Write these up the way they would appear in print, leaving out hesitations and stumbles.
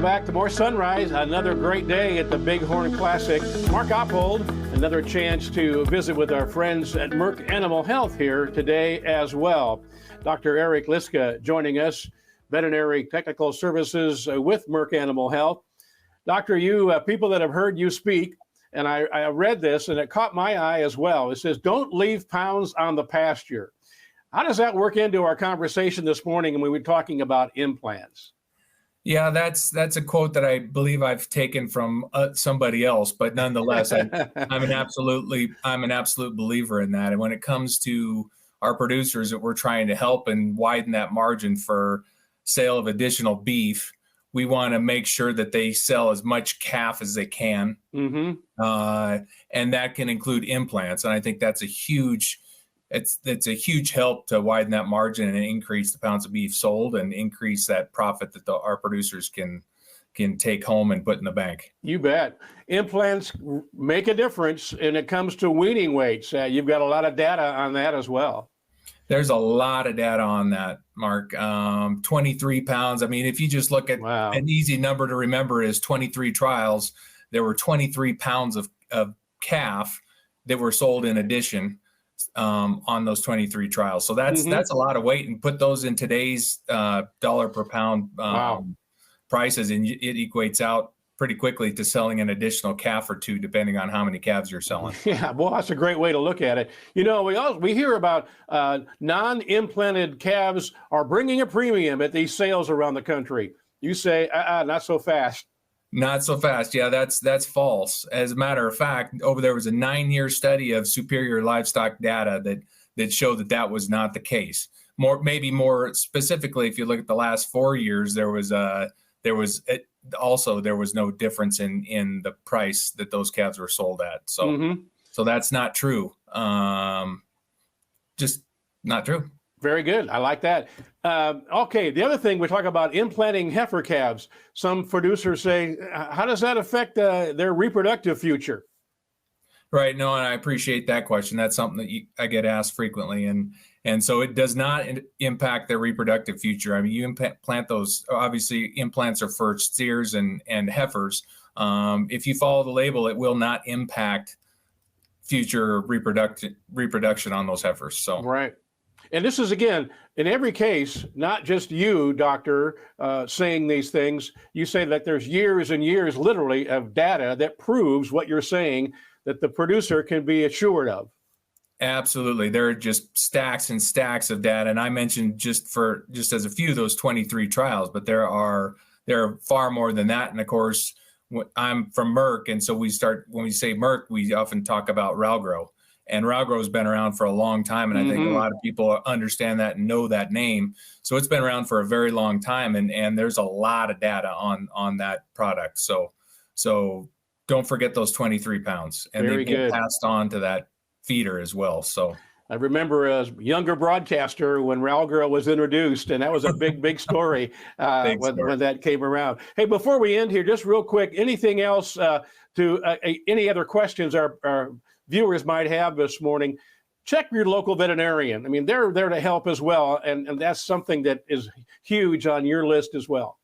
Welcome back to more Sunrise. Another great day at the Bighorn Classic. Mark Oppold, another chance to visit with our friends at Merck Animal Health here today as well. Dr. Eric Liska joining us, veterinary technical services with Merck Animal Health. Doctor, you people that have heard you speak, and I read this and it caught my eye as well. It says, don't leave pounds on the pasture. How does that work into our conversation this morning when we were talking about implants? Yeah, that's a quote that I believe I've taken from somebody else, but nonetheless, I'm an absolute believer in that. And when it comes to our producers that we're trying to help and widen that margin for sale of additional beef, we want to make sure that they sell as much calf as they can, and that can include implants. And I think that's a huge help to widen that margin and increase the pounds of beef sold and increase that profit that our producers can take home and put in the bank. You bet. Implants make a difference when it comes to weaning weights. You've got a lot of data on that as well. There's a lot of data on that, Mark. 23 pounds. I mean, if you just look at an easy number to remember is 23 trials, there were 23 pounds of calf that were sold in addition on those 23 trials. So that's a lot of weight, and put those in today's dollar per pound prices, and it equates out pretty quickly to selling an additional calf or two, depending on how many calves you're selling. Yeah, well, that's a great way to look at it. You know, we hear about non-implanted calves are bringing a premium at these sales around the country. You say, not so fast. Not so fast. Yeah, that's false. As a matter of fact, there was a 9-year study of Superior Livestock data that showed that was not the case. Maybe more specifically, if you look at the last 4 years, there was no difference in the price that those calves were sold at. So that's not true. Just not true. Very good. I like that. Okay, the other thing, we talk about implanting heifer calves. Some producers say, how does that affect their reproductive future? Right. No, and I appreciate that question. That's something that I get asked frequently. And so it does not impact their reproductive future. I mean, you implant those, obviously implants are for steers and heifers. If you follow the label, it will not impact future reproduction on those heifers. So right. And this is, again, in every case, not just you, doctor, saying these things. You say that there's years and years, literally, of data that proves what you're saying, that the producer can be assured of. Absolutely. There are just stacks and stacks of data. And I mentioned just as a few of those 23 trials, but there are far more than that. And of course, I'm from Merck. And so when we say Merck, we often talk about Ralgro. And Ralgro has been around for a long time, and I think a lot of people understand that and know that name. So it's been around for a very long time, and there's a lot of data on that product. So don't forget those 23 pounds, and they get passed on to that feeder as well. So I remember as a younger broadcaster when Ralgro was introduced, and that was a big story, when that came around. Hey, before we end here, just real quick, anything else any other questions our viewers might have this morning? Check your local veterinarian. I mean, they're there to help as well, and that's something that is huge on your list as well.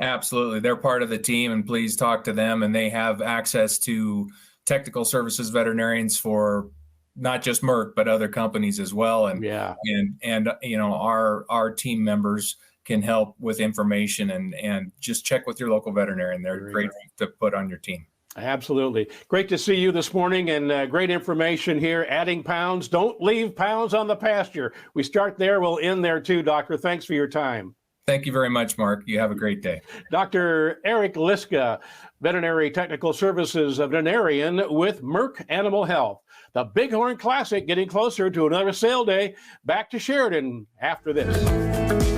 Absolutely. They're part of the team, and please talk to them, and they have access to technical services veterinarians for not just Merck, but other companies as well. And you know, our team members can help with information, and just check with your local veterinarian. They're great to put on your team. Absolutely. Great to see you this morning, and great information here. Adding pounds. Don't leave pounds on the pasture. We start there. We'll end there too, Doctor. Thanks for your time. Thank you very much, Mark. You have a great day. Dr. Eric Liska, Veterinary Technical Services veterinarian with Merck Animal Health. The Bighorn Classic getting closer to another sale day. Back to Sheridan after this.